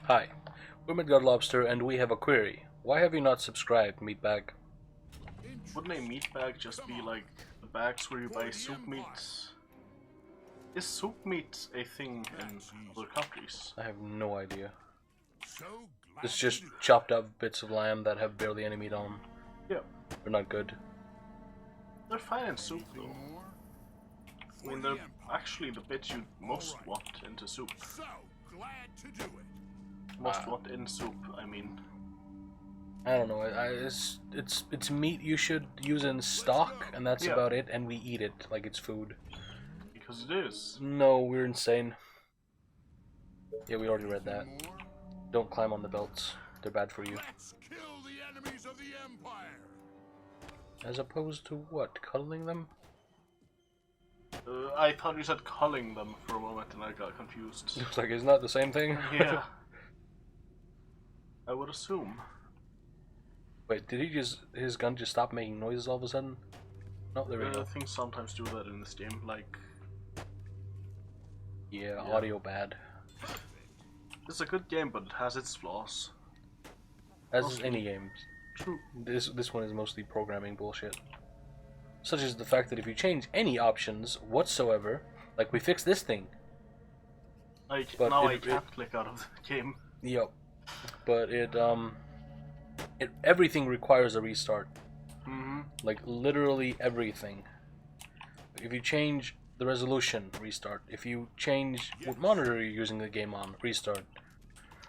Hi, we're Midgard Lobster, and we have a query. Why have you not subscribed, meatbag? Wouldn't a meatbag just be like the bags where you buy soup meat? Is soup meat a thing in other countries? I have no idea. It's just chopped up bits of lamb that have barely any meat on. Yeah. They're not good. They're fine in soup though. I mean, they're actually the bits you most want into soup. Most want in soup, I mean. I don't know. It's meat you should use in stock, and that's about it. And we eat it like it's food. Because it is. No, we're insane. Yeah, we already read that. Don't climb on the belts. They're bad for you. Let's kill the enemies of the Empire. As opposed to what? Cuddling them? I thought you said culling them for a moment and I got confused. Looks like it's not the same thing. Yeah. I would assume. Wait, did his gun just stop making noises all of a sudden? No, there we go. Things sometimes do that in this game, like... Yeah, audio bad. It's a good game, but it has its flaws. As is any game. True. This one is mostly programming bullshit. Such as the fact that if you change any options whatsoever, like we fixed this thing. But now I can't click out of the game. Yep. But everything requires a restart. Mm-hmm. Like literally everything. If you change the resolution, restart. If you change what monitor you're using the game on, restart.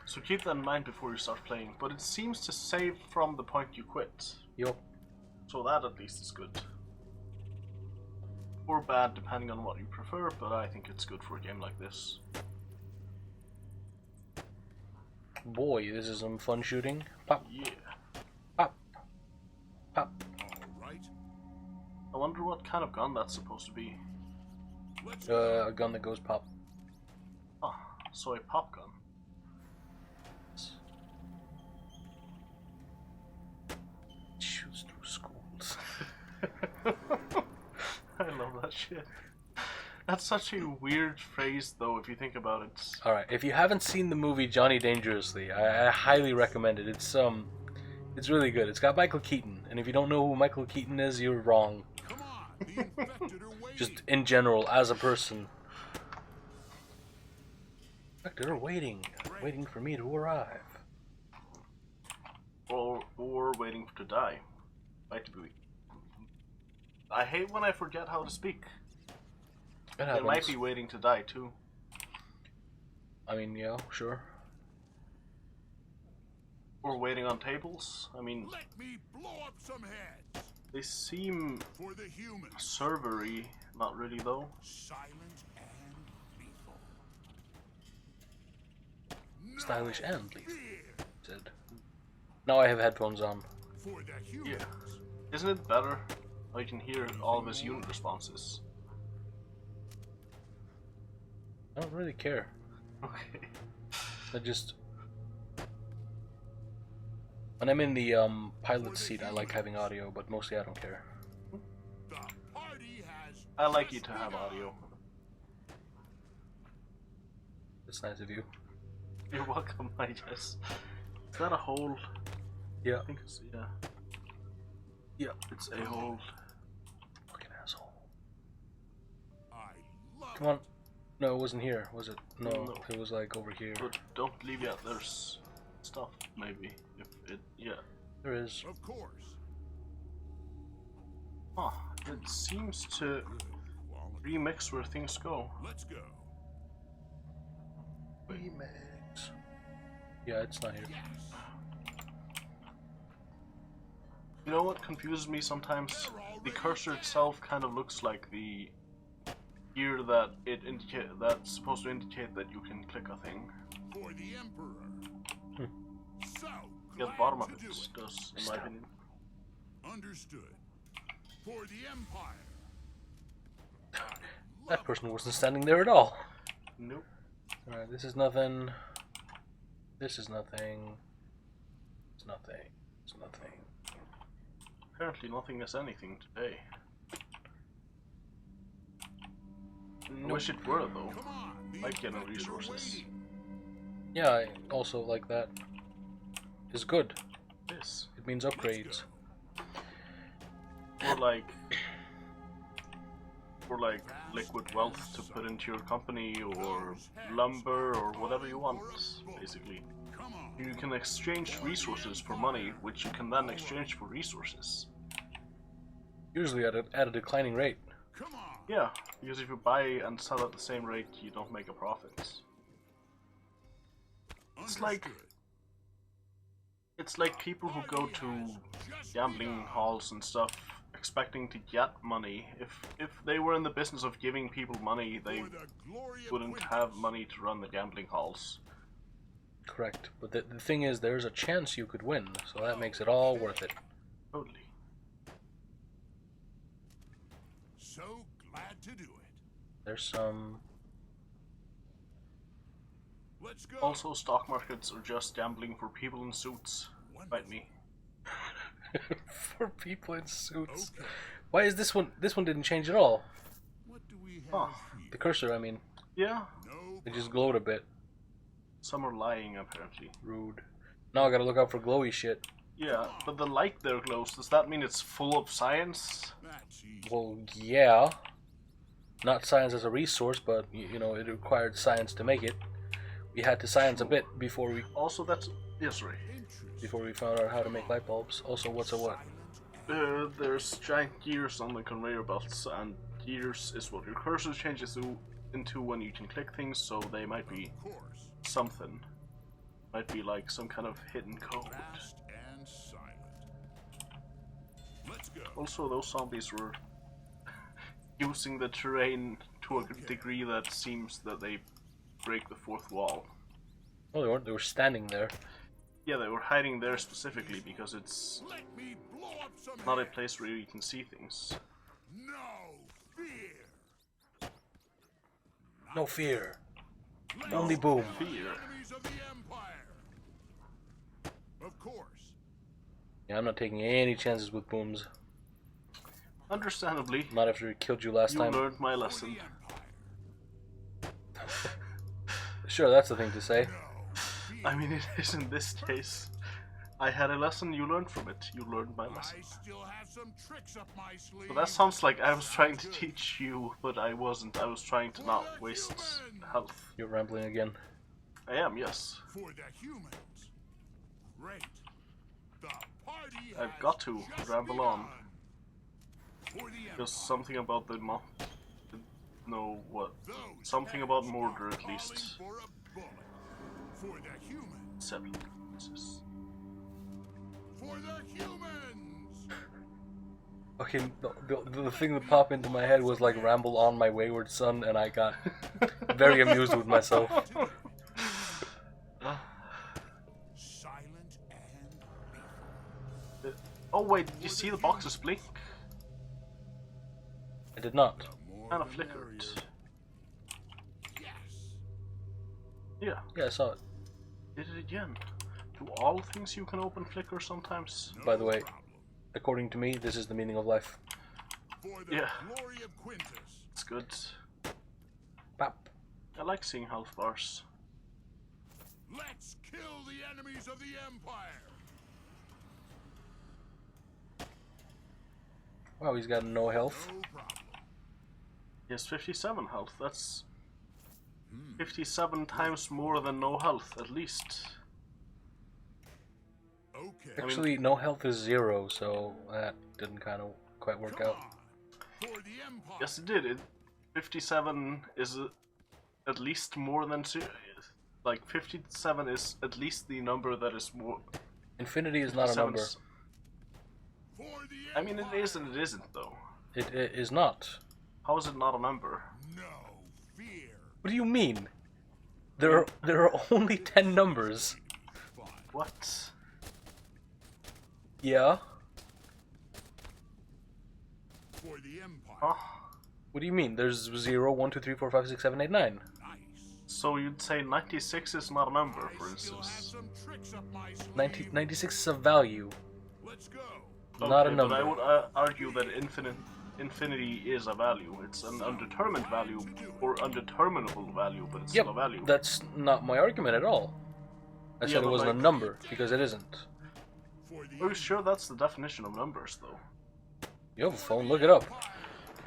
So keep that in mind before you start playing. But it seems to save from the point you quit. Yup. So that at least is good. Or bad depending on what you prefer, but I think it's good for a game like this. Boy, this is some fun shooting. Pop. Yeah. Pop. Pop. Alright. I wonder what kind of gun that's supposed to be. A gun that goes pop. Oh, so a pop gun. Shoots through schools. I love that shit. That's such a weird phrase though if you think about it. Alright, if you haven't seen the movie Johnny Dangerously, I highly recommend it. It's really good. It's got Michael Keaton, and if you don't know who Michael Keaton is, you're wrong. Come on, the infected are waiting. Just in general, as a person. They're waiting for me to arrive. Or waiting to die. I hate when I forget how to speak. They might be waiting to die too. I mean, yeah, sure. Or waiting on tables. I mean, Let me blow up some heads. they seem For the humans. servery, not really though. Silent and lethal. Stylish No and lethal. fear. Said. Now I have headphones on. For the humans. Yeah. Isn't it better? I can hear all of his unit responses. I don't really care. Okay. I just... When I'm in the pilot seat, I like having audio, but mostly I don't care. The party has I like you to have audio. It's nice of you. You're welcome, I guess. Is that a hole? Yeah. I think it's, yeah. Yeah, it's a hole. Fucking asshole. I love Come on. No, it wasn't here, was it? No, No. it was like over here. But don't leave yet, there's stuff, maybe. If it, yeah. There is. Of course. Huh, it seems to Quality. remix where things go. Let's go. Remix. Yeah, it's not here. You know what confuses me sometimes? The cursor itself kind of looks like the gear that that's supposed to indicate that you can click a thing. For the Emperor. So Yeah, the glad bottom of to it do does, in my opinion. Understood. For the Empire. That person wasn't standing there at all. Nope. Alright, this is nothing. This is nothing. It's nothing. It's nothing. Apparently nothing is anything today. I wish it were though. Come on, the Like getting infected are resources. waiting. Yeah, I also like that. Is good. Yes. It means upgrades. Or like liquid wealth to put into your company, or lumber, or whatever you want, basically. You can exchange resources for money, which you can then exchange for resources. Usually at a declining rate. Yeah, because if you buy and sell at the same rate, you don't make a profit. It's like people who go to gambling halls and stuff expecting to get money. If they were in the business of giving people money, they wouldn't have money to run the gambling halls. Correct. But the thing is, there's a chance you could win, so that makes it all worth it. Totally. So glad to do it. There's some... Let's go. Also, stock markets are just gambling for people in suits. Like me. for people in suits. Okay. Why is this one? This one didn't change at all. What do we have Huh. here? The cursor, I mean. Yeah, No It just glowed a bit. some are lying apparently. Rude. Now I gotta look out for glowy shit. Yeah, but the light there glows. Does that mean it's full of science? That's easy. Well, yeah. Not science as a resource, but you know, it required science to make it. We had to science a bit before we Also, that's yes, right. found out how to make light bulbs. Also, what's a what? There's giant gears on the conveyor belts, and gears is what your cursor changes into when you can click things. So they might be Of course. something. Might be like some kind of hidden code. Fast and silent. Let's go. Also, those zombies were using the terrain to a degree that seems that they break the fourth wall. Oh, they weren't. They were standing there. Yeah, they were hiding there specifically because it's Let me blow up some not a heads. place where you can see things. No fear. No fear. Let's Only boom. kill the Fear. enemies of the Empire. Of course. Yeah, I'm not taking any chances with booms. Understandably, Not after it killed you last you time. learned my For lesson. the Empire. Sure, that's the thing to say. No fear. I mean, it is in this case. I had a lesson, you learned from it. You learned my lesson. I still have some tricks up my sleeve. So that sounds like I was trying to teach you, but I wasn't. I was trying to not waste health. You're rambling again. I am, yes. For the humans. Great. The party I've has got to just ramble on. begun. For the There's Empire. something about the no, what? Those Something heads about are Mordor, at calling least. For a bullet. For the humans. Seven differences. For the humans. Okay, the thing that popped into my head was like ramble on my wayward son, and I got very amused with myself. Silent and lethal. Oh wait, did you see the boxes blink? I did not. The more Kind of the flickered. merrier. Yes. Yeah, Yeah, I saw it. did it again. Do all things you can open flicker sometimes? No By the way, problem. according to me, this is the meaning of life. For the Yeah. glory of Quintus. It's good. Bap. I like seeing health bars. Let's kill the enemies of the Empire. Wow, he's got no health. No problem. He has 57 health. That's 57 times more than no health, at least. Okay. Actually, no health is 0, so that didn't kind of quite work Come out. on. For the Empire. Yes, it did. 57 is at least more than like 57 is at least the number that is more. Infinity is not a 57 number. is- For the I mean, it Empire. is and it isn't though. It is not. How is it not a number? No fear. What do you mean? There are only 10 numbers. Fine. What? Yeah? For the Empire. Huh? What do you mean? There's 0, 1, 2, 3, 4, 5, 6, 7, 8, 9. Nice. So you'd say 96 is not a number, for I still have instance. some tricks up my sleeve. 96 is a value, Let's go. not a Okay, number. But I would argue that infinity is a value. It's an undetermined value or undeterminable value, but it's Yep, still a value. that's not my argument at all. I Yeah, said it but wasn't like- a number, because it isn't. Are you sure that's the definition of numbers, though? You have a phone, look it up.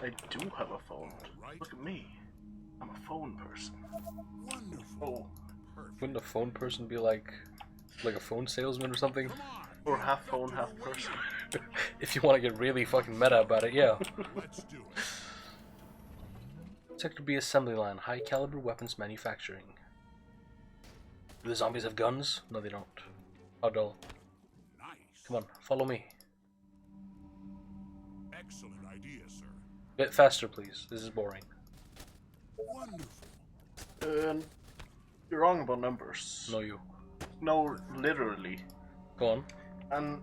I do have a phone. Look at me. I'm a phone person. Oh, Wouldn't a phone person be like a phone salesman or something? or half phone, half person. If you want to get really fucking meta about it, yeah. Let's do it. Sector B assembly line, high caliber weapons manufacturing. Do the zombies have guns? No, they don't. How dull. Nice. Come on, follow me. Excellent idea, sir. Bit faster, please. This is boring. Wonderful. You're wrong about numbers. No, you. No, literally. Go on. An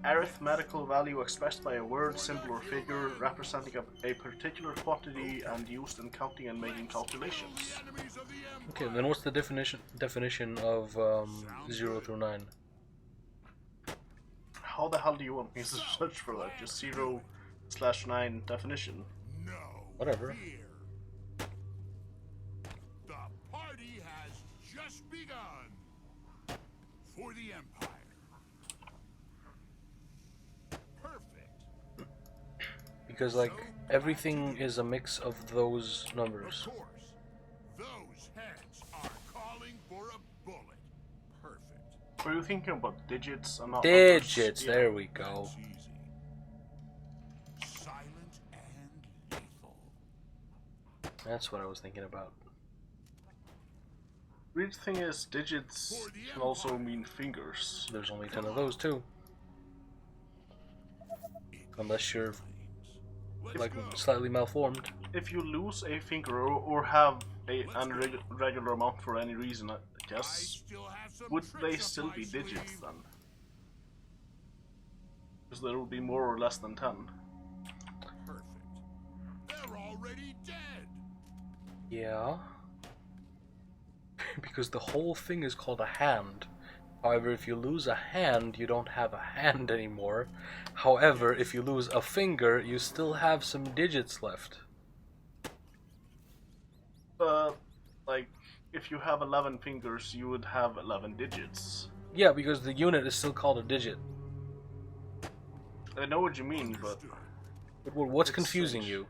arithmetical value expressed by a word, symbol, or figure representing a particular quantity and used in counting and making calculations. Enemies of the Empire. Okay, then what's the definition of 0 through 9? How the hell do you want me to search for that? Just 0/9 definition. No. Whatever. Fear. The party has just begun. For the Empire. Perfect. Because, like, everything is a mix of those numbers. Of course. Those heads are calling for a bullet. Perfect. Were you thinking about digits and not Digits, numbers? there we go. It's easy. Silent and lethal. That's what I was thinking about. Weird thing is, digits can also mean fingers. There's only 10 of those, too. Unless you're, like, slightly malformed. If you lose a finger or have a irregular amount for any reason, I guess, Still have some would they tricks up still my be digits sleeve. then? Because there will be more or less than 10. Perfect. They're already dead. Yeah. Because the whole thing is called a hand. However, if you lose a hand, you don't have a hand anymore. However, if you lose a finger, you still have some digits left. Like, if you have 11 fingers, you would have 11 digits. Yeah, because the unit is still called a digit. I know what you mean, but But what's It's confusing strange.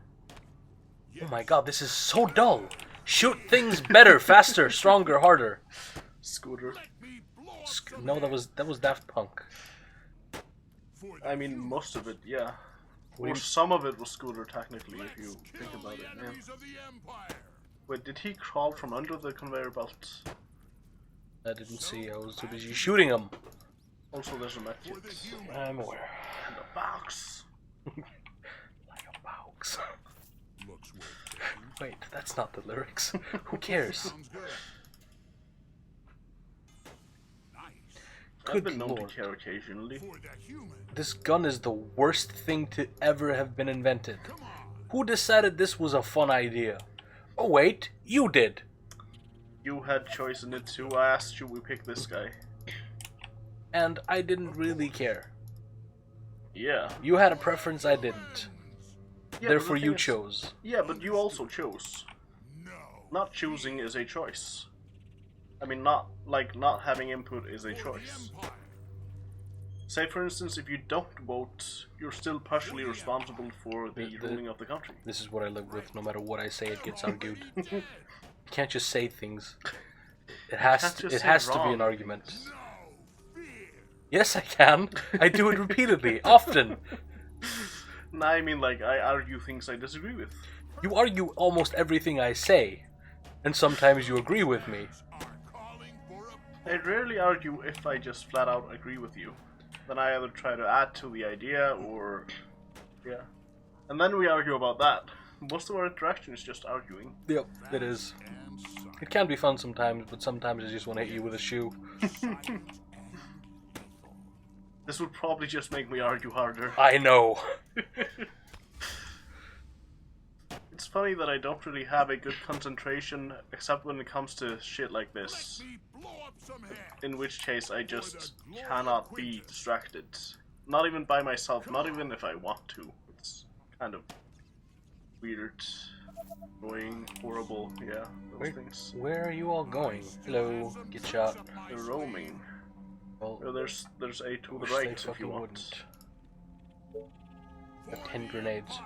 you? Oh my god, this is so dull! Shoot things better, faster, stronger, harder. Scooter. Let me blow up some No, that was Daft Punk. for the I mean, most of it, yeah. What do Or you- some of it was Scooter, technically, if you think kill about the it. Yeah. enemies of the Empire. Wait, did he crawl from under the conveyor belt? I didn't see, I was too busy shooting them. Also, there's a For the medkit. human. I'm aware. And a box. Like a box. Looks worth taking. Wait, that's not the lyrics. Who cares? Sounds good. Nice. I've Good been known lord. to care occasionally. For the human. This gun is the worst thing to ever have been invented. Come on. Who decided this was a fun idea? Oh wait, you did. You had choice in it too. I asked you, we pick this guy. And I didn't really care. Yeah. You had a preference, I didn't. Yeah, Therefore but the you thing is- chose. Yeah, but you also chose. No. Not choosing is a choice. I mean, not having input is a For the choice. Empire. Say, for instance, if you don't vote, you're still partially responsible for the The- ruling of the country. This is what I live with. No matter what I say, it gets argued. Already dead. You can't just say things. It can't has just it say has to be wrong an argument. No fear. Yes, I can. I do it repeatedly, often. No, I mean, like, I argue things I disagree with. You argue almost everything I say, and sometimes you agree with me. Are calling for a I rarely argue if I just flat out agree with you. Then I either try to add to the idea or... yeah. And then we argue about that. Most of our interaction is just arguing. Yep, it is. and silent. It can be fun sometimes, but sometimes I just want to hit you with a shoe. Silent and lethal. This would probably just make me argue harder. I know. It's funny that I don't really have a good concentration, except when it comes to shit like this. Let me blow up some heads. In which case I just cannot be distracted. Not even by myself, not even if I want to. It's kind of weird. Annoying, horrible, yeah, those things. Where are you all going? Hello, get shot. They're roaming. Well, Oh, there's A to the wish right they if you fucking want. wouldn't. Got 10 grenades.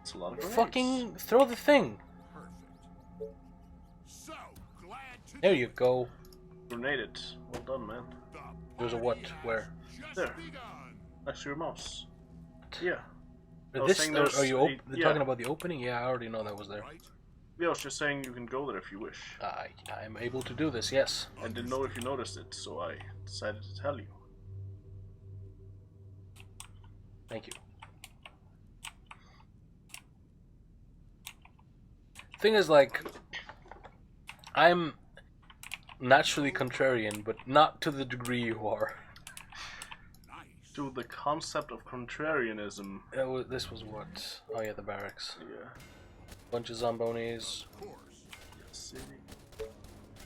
It's a lot of grenades. Fucking throw the thing! Perfect. So glad to There you go. Grenade it. Well done, man. There's a what? Where? just There. begun. Next to your mouse. Yeah. I was This, saying are there's you a- they're yeah. talking about the opening? Yeah, I already know that was there. Right? Yeah, I was just saying you can go there if you wish. I am able to do this, yes. I didn't know if you noticed it, so I decided to tell you. Thank you. Thing is, like, I'm naturally contrarian, but not to the degree you are. Nice. To the concept of contrarianism. This was what? Oh yeah, the barracks. Yeah. Bunch of zombonis. Of course. Yes,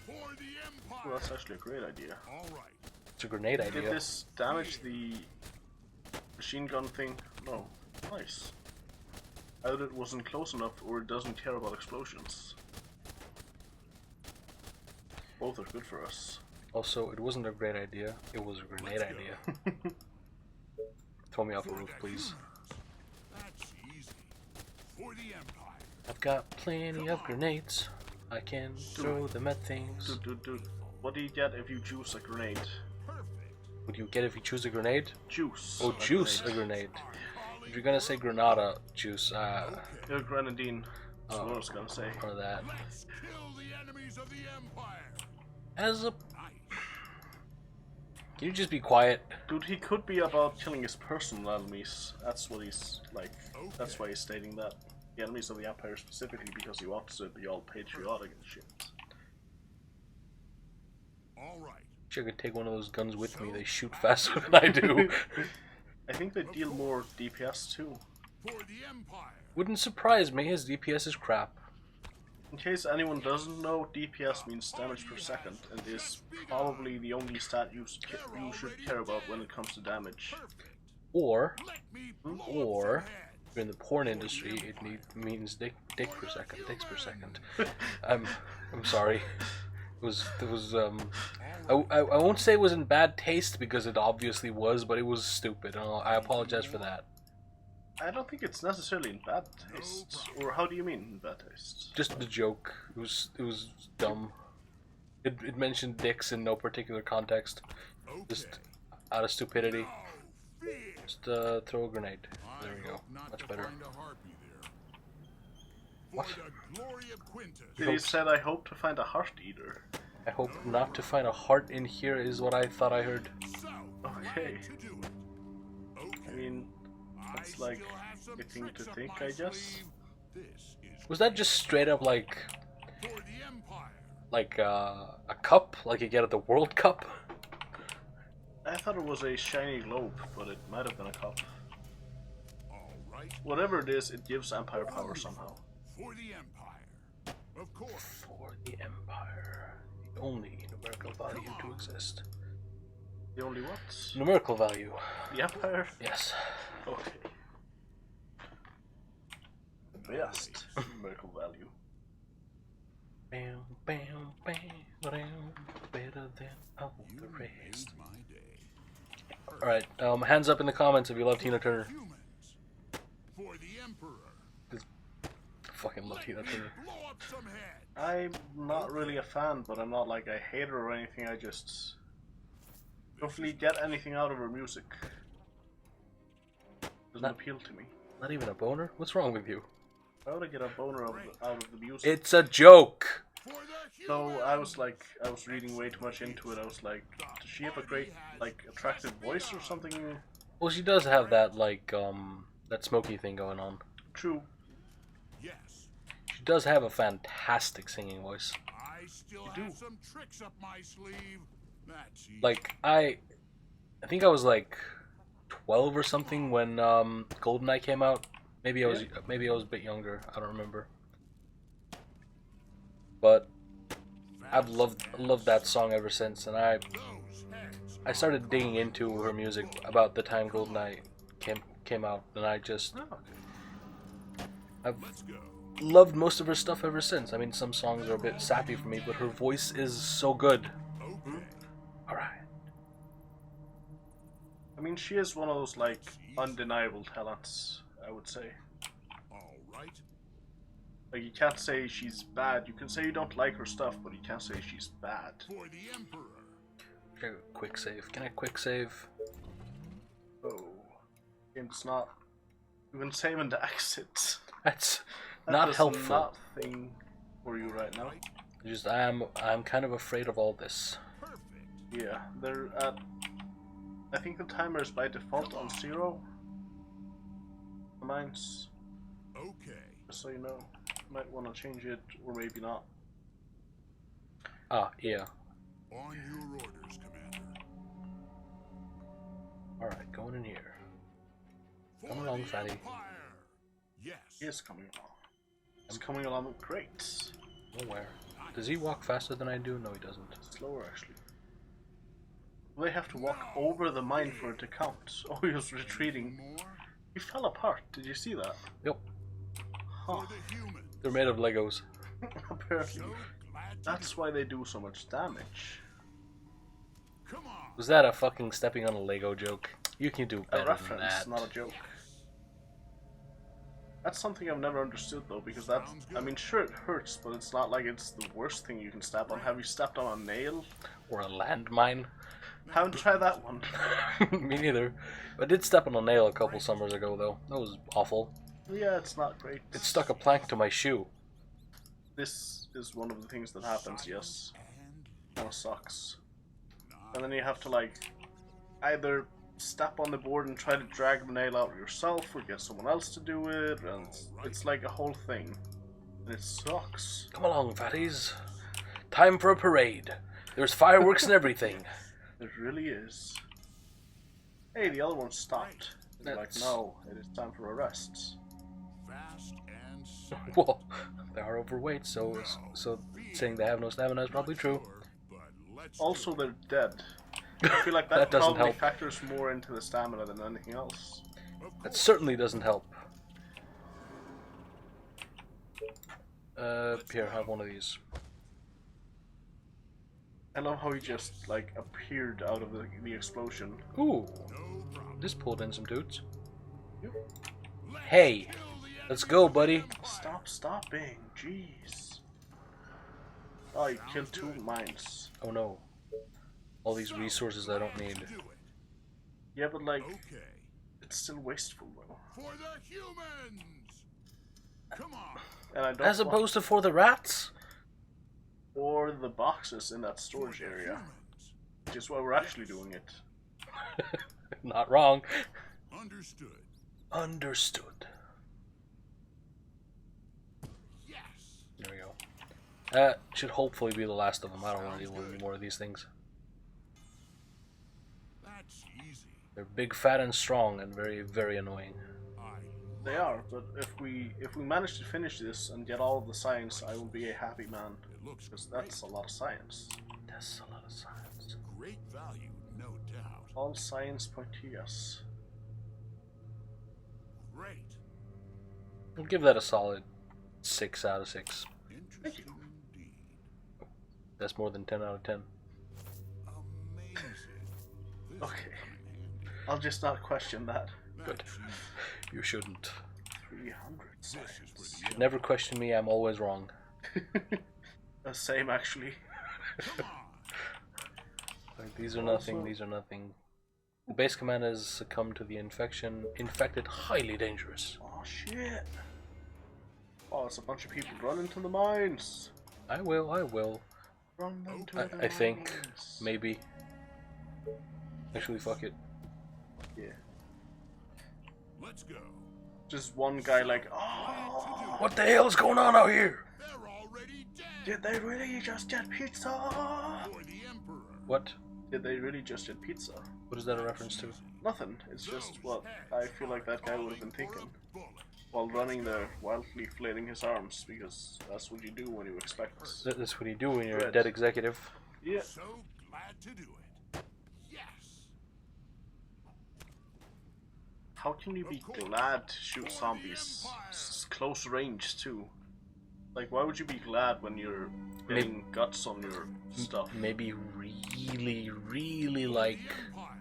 For the Empire. well, that's actually a great idea. All right. It's a grenade Did idea. this damage the machine gun thing? No. Nice. Either it wasn't close enough or it doesn't care about explosions. Both are good for us. Also, it wasn't a great idea. It was a grenade idea. Throw me off a roof, please. That's easy. For the Empire. I've got plenty of grenades. I can throw them at things. Dude. What do you get if you juice a grenade? Perfect. What do you get if you choose a grenade? Juice. Oh, juice a grenade. If you're gonna say granada juice, Yeah, grenadine. That's what I was gonna say. or that. Let's kill the enemies of the Empire. As a, Nice. can you just be quiet? Dude, he could be about killing his personal enemies. That's what he's like. That's why he's stating that. The enemies of the Empire specifically because he wants to be all patriotic and shit. All right. Wish I could take one of those guns with me. They shoot faster than I do. I think they deal more DPS too. For the Empire. Wouldn't surprise me. His DPS is crap. In case anyone doesn't know, DPS means damage per second, and is probably the only stat you should care about when it comes to damage. Or, Let me or, if you're in the porn industry, it means dick per second. Dicks per second. I'm sorry. It was I won't say it was in bad taste because it obviously was, but it was stupid. And I apologize for that. I don't think it's necessarily in bad taste. Or how do you mean in bad taste? Just the joke. It was dumb. It mentioned dicks in no particular context. Just out of stupidity. Just throw a grenade. There we go. Much better. What? Did he said I hope to find a heart eater? I hope not to find a heart in here is what I thought I heard. Okay. I mean, it's like a thing to think, I guess. Was that just straight up like a cup like you get at the World Cup? I thought it was a shiny globe, but it might have been a cup. Whatever it is, it gives Empire power somehow. For the Empire. Of course. For the Empire. The only numerical value to exist. The only what? Numerical value. The Empire? Yes. Okay. The best numerical value. Bam, bam, bam, bam. Better than all the rest. Alright, hands up in the comments if you love Tina Turner. For the Emperor. Fucking love Tina Turner. Blow up some head. I'm not really a fan, but I'm not like I hate her or anything. I just don't really get anything out of her music. Doesn't appeal to me. Not even a boner? What's wrong with you? Why would I get a boner out of the music? It's a joke! So I was reading way too much into it. I was like, does she have a great, like, attractive voice or something? Well, she does have that, like, that smoky thing going on. True. Yes. She does have a fantastic singing voice. I still have some tricks up my sleeve. That's easy. Like, I think I was like 12 or something when GoldenEye came out. Maybe I was a bit younger. I don't remember. But I've loved that song ever since, and I started digging into her music about the time GoldenEye came out, and I just Let's go. loved most of her stuff ever since. I mean, some songs are a bit sappy for me, but her voice is so good. Alright. I mean, she is one of those, like, undeniable talents, I would say. All right. Like, you can't say she's bad. You can say you don't like her stuff, but you can't say she's bad. For the Emperor. Okay, quick save. Can I quick save? Oh. It's not... Even save and exit. That's That not does helpful. Nothing for you right now. Just I'm kind of afraid of all this. Perfect. Yeah, they're at... I think the timer is by default on 0. Mine's... Okay. Just so you know. Might want to change it, or maybe not. Ah, yeah. On your orders, Commander. Alright, going in here. For Come along, the fatty. Empire. Yes. He is coming along. He's coming along great. Nowhere. Does he walk faster than I do? No, he doesn't. Slower, actually. They have to walk over the mine for it to count. Oh, he was retreating. More He fell apart. Did you see that? Yep. Huh. for the humans. They're made of Legos. Apparently. So glad to That's why they do so much damage. Come on. Was that a fucking stepping on a Lego joke? You can do A better than reference, that. not a joke. That's something I've never understood though, because that, I mean, sure it hurts, but it's not like it's the worst thing you can step on. Have you stepped on a nail? Or a landmine. Haven't tried that one. Me neither. I did step on a nail a couple summers ago though. That was awful. Yeah, it's not great. It stuck a plank to my shoe. This is one of the things that happens, yes. And Kinda sucks. And then you have to, like, either step on the board and try to drag the nail out yourself, or get someone else to do it, and it's like a whole thing. And it sucks. Come along, fatties. Time for a parade. There's fireworks and everything. It really is. Hey, the other one stopped. And you're like, That's- no, it is time for a rest. fast and silent. Well, they are overweight, so saying they have no stamina is probably true. But let's Also, they're dead. I feel like that, That doesn't probably help. factors more into the stamina than anything else. That certainly doesn't help. Here, have one of these. I love how he just, like, appeared out of the explosion. Ooh, no problem. this pulled in some dudes. Let's Hey, kill the let's go, buddy. Stop stopping, jeez. Oh, you killed 2 mines. Oh no. All these resources I don't need. Do it. Yeah, but, like, Okay. it's still wasteful, though. For the humans. Come on. And I don't As want- opposed to for the rats? or the boxes in that storage For the area, humans. which is why we're actually doing it. Not wrong. Understood. Understood. Yes. There we go. That should hopefully be the last of them. I don't want to deal with any more of these things. That's easy. They're big, fat, and strong, and very, very annoying. I They are, but if we manage to finish this and get all of the science, I will be a happy man. It looks Because great. that's a lot of science. That's a lot of science. Great value, no doubt. All science point to yes. Great. I'll give that a solid 6 out of 6. Interesting indeed. That's more than 10 out of 10. Amazing. This Okay. will come in handy. I'll just not question that. Good. That's easy. You shouldn't. 300 This is for science. the Never question me, I'm always wrong. Same, actually. Come on. Like, these are nothing, Also- these are nothing. The base command has succumbed to the infection. Infected, highly dangerous. Oh shit! Oh, it's a bunch of people running to the mines. I will. Run them to the I think, mines. maybe. Actually, fuck it. Yeah. Let's go. Just one guy like, oh, What the hell is going on out here? They're already dead. did they really just get pizza? For the Emperor. What? Did they really just get pizza? What is that a reference to? Nothing. It's just what I feel like that guy would have been thinking while running there, wildly flailing his arms, because that's what you do when you expect. That's what you do when you're a Red. dead executive. Yeah. So glad to do it. Yes. How can you be glad to shoot zombies? Close range too. Like, why would you be glad when you're getting guts on your stuff? Maybe really like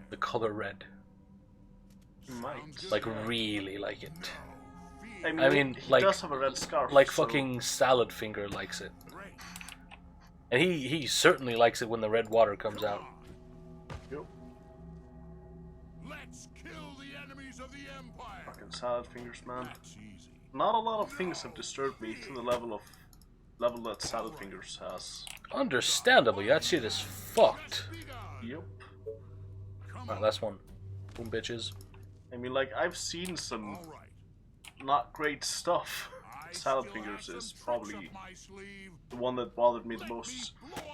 the color red. Might. Like really like it. I mean he like does have a red scarf. Like so... fucking Salad Finger likes it. And he certainly likes it when the red water comes out. Yep. Let's kill the enemies of the Empire. Fucking Salad Fingers, man. That's easy. Not a lot of things have disturbed me to the level that Salad Fingers has. Understandably, that shit is fucked. Yep. Alright, last one. Boom, bitches. I mean, like, I've seen some not great stuff. Salad Fingers is probably the one that bothered me the most.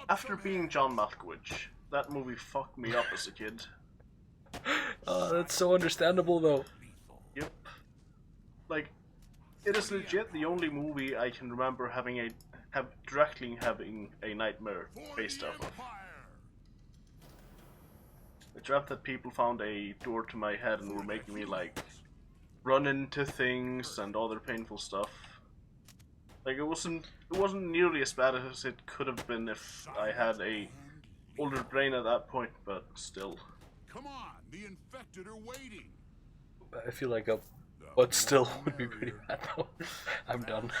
After being John Malkovich, that movie fucked me up as a kid. Oh, that's so understandable, though. Yep. Like, it is legit the only movie I can remember directly having a nightmare based off of. I dreamt that people found a door to my head and were making me, like, run into things and other painful stuff. Like, it wasn't nearly as bad as it could have been if I had a older brain at that point, but still. Come on, the infected are waiting. I feel like but still would be pretty bad, though. I'm done.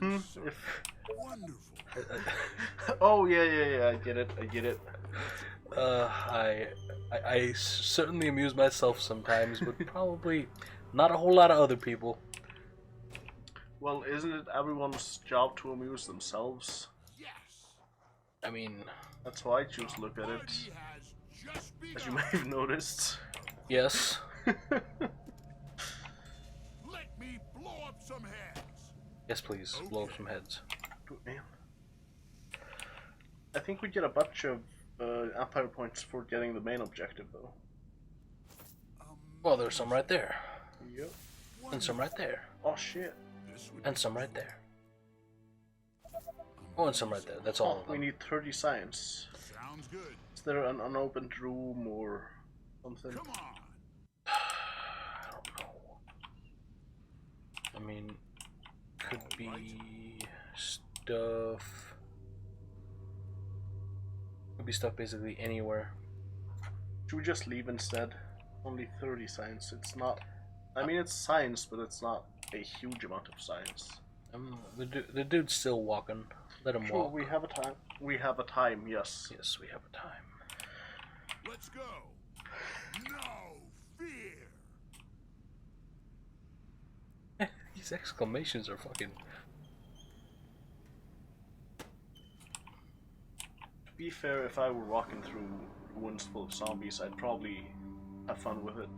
Wonderful. Oh yeah, I get it. I certainly amuse myself sometimes, but probably not a whole lot of other people. Well, isn't it everyone's job to amuse themselves? Yes. I mean, that's how I choose to look at it. As you may have noticed. Yes. Let me blow up some heads. Yes, please. Blow up some heads. Man. I think we get a bunch of Empire points for getting the main objective, though. Well, there's some right there. Yep. And some right there. Oh shit. And some right there. Oh, and some right there. That's all of them. We need 30 science. Sounds good. Is there an unopened room or something? Come on. I don't know. I mean, could be stuff. Could be stuff basically anywhere. Should we just leave instead? Only 30 science. It's not. I mean, it's science, but it's not a huge amount of science. The dude's still walking. Let him walk. We have a time. We have a time. Yes. Yes, we have a time. Let's go. No fear. These exclamations are fucking. To be fair, if I were walking through ruins full of zombies, I'd probably have fun with it.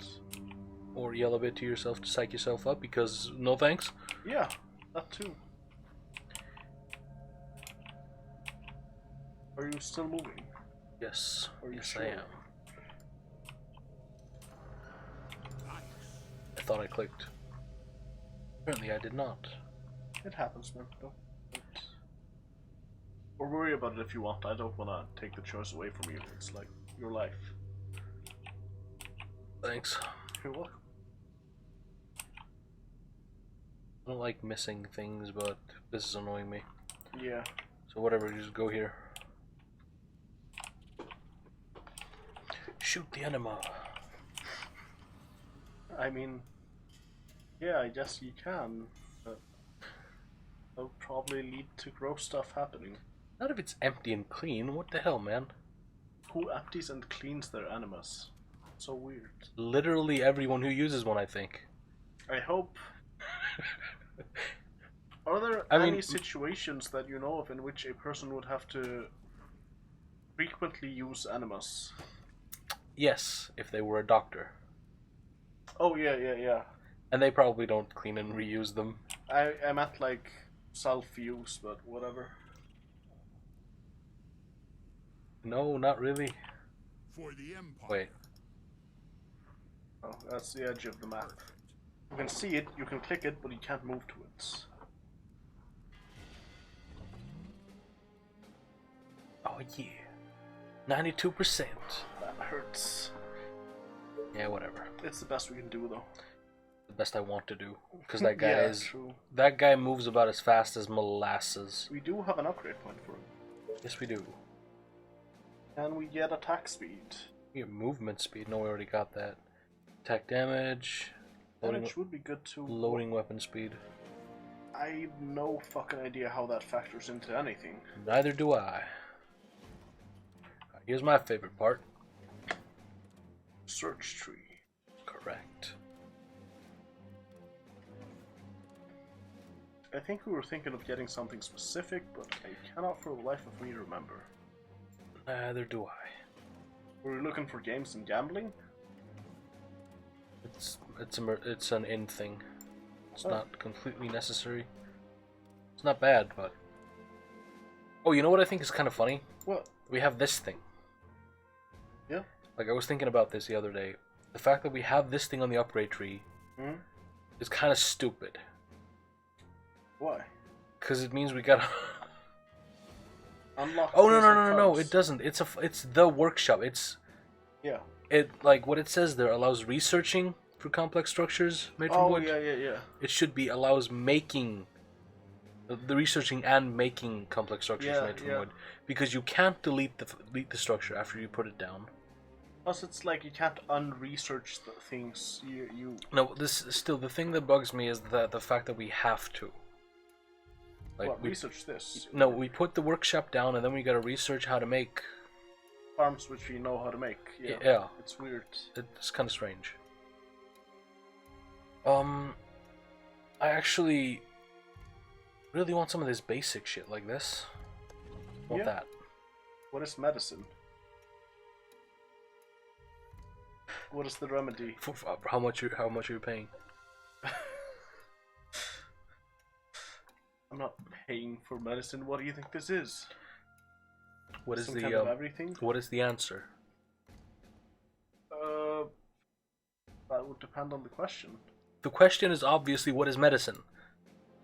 Or yell a bit to yourself to psych yourself up because no thanks. Yeah, that too. Are you still moving? Yes. Are you Yes, sure? I am. I thought I clicked. Apparently I did not. It happens, man. Don't. Or worry about it if you want. I don't want to take the choice away from you. It's like your life. Thanks. You're welcome. I don't like missing things, but this is annoying me. Yeah. So whatever, just go here. Shoot the animal. I mean, yeah, I guess you can, but that'll probably lead to gross stuff happening. Not if it's empty and clean. What the hell, man? Who empties and cleans their animas? So weird. Literally everyone who uses one, I think. I hope. Are there any situations that you know of in which a person would have to frequently use animas? Yes, if they were a doctor. Oh yeah. And they probably don't clean and reuse them. I meant like self-use, but whatever. No, not really. For the Empire. Wait. Oh, that's the edge of the map. You can see it, you can click it, but you can't move to it. Oh yeah. 92%. That hurts. Yeah, whatever. It's the best we can do, though. the best I want to do, because that guy Yeah, is true. that guy moves about as fast as molasses. We do have an upgrade point for him. Yes, we do. And we get attack speed. We get movement speed. No, we already got that. Attack damage. Damage would be good too. Loading weapon speed. I have no fucking idea how that factors into anything. Neither do I. Here's my favorite part. Search tree. Correct. I think we were thinking of getting something specific, but I cannot for the life of me remember. Neither do I. Were we looking for games and gambling? It's an in thing. It's not completely necessary. It's not bad, but... Oh, you know what I think is kind of funny? What? We have this thing. Yeah? Like, I was thinking about this the other day. The fact that we have this thing on the upgrade tree is kind of stupid. Why? Because it means we gotta... Unlock. Oh, no, it doesn't. It's the workshop. Yeah. Like, what it says there allows researching for complex structures made from wood. Yeah. It should be allows making... The researching and making complex structures made from wood. Because you can't delete the structure after you put it down. Plus, it's like you can't unresearch the things you. No, the thing that bugs me is the fact that we have to. Like, What, research this? No, we put the workshop down and then we gotta research how to make... Farms which we know how to make. Yeah. Yeah. It's weird. It's kind of strange. I actually really want some of this basic shit like this. Want that. What is medicine? What is the remedy? For how much are you paying? I'm not paying for medicine. What do you think this is? What is Some the kind of everything? What is the answer? That would depend on the question. The question is obviously what is medicine?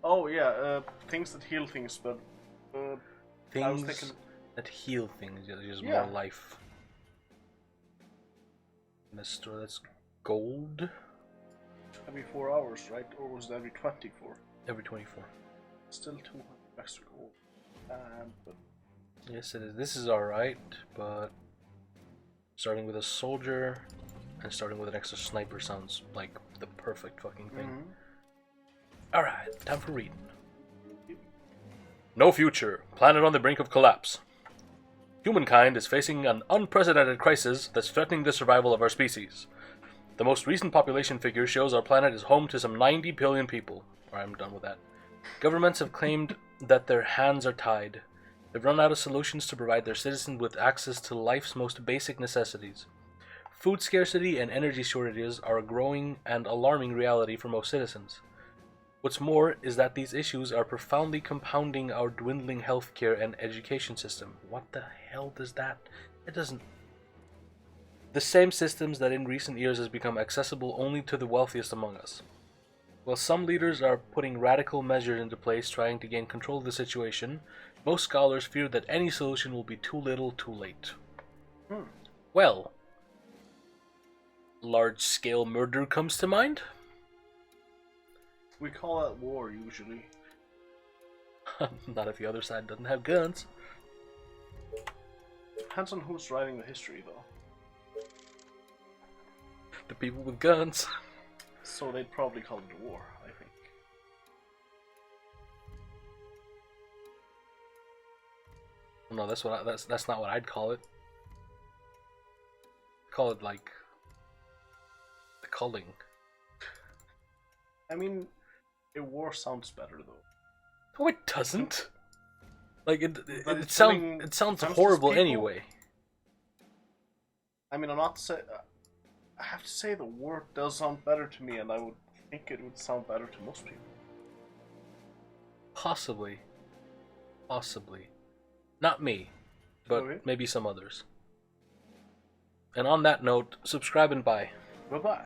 Oh yeah, things that heal things, but Things I was thinking that heal things, just Yeah. more life. Mister, that's gold. every 4 hours, right? Or was it every 24? Every 24. Still 200 extra gold. But Yes, it is. This is alright, but starting with a soldier and starting with an extra sniper sounds like the perfect fucking thing. Alright, time for reading. No future. Planet on the brink of collapse. Humankind is facing an unprecedented crisis that's threatening the survival of our species. The most recent population figure shows our planet is home to some 90 billion people. Alright, I'm done with that. Governments have claimed that their hands are tied. They've run out of solutions to provide their citizens with access to life's most basic necessities. Food scarcity and energy shortages are a growing and alarming reality for most citizens. What's more is that these issues are profoundly compounding our dwindling healthcare and education system. What the hell does that? It doesn't... The same systems that in recent years has become accessible only to the wealthiest among us. While some leaders are putting radical measures into place trying to gain control of the situation, most scholars fear that any solution will be too little too late. Well, large-scale murder comes to mind? we call that war usually. Not if the other side doesn't have guns. Depends on who's writing the history, though. The people with guns. So they'd probably call it a war, I think. No, that's not what I'd call it. Call it like the culling. I mean, a war sounds better though. No, it doesn't. Like But it it's sounds killing it sounds senseless horrible people. anyway. I mean, I'm not say. I have to say the war does sound better to me, and I would think it would sound better to most people. Possibly. Not me, but Okay. maybe some others. And on that note, subscribe and bye. Bye bye.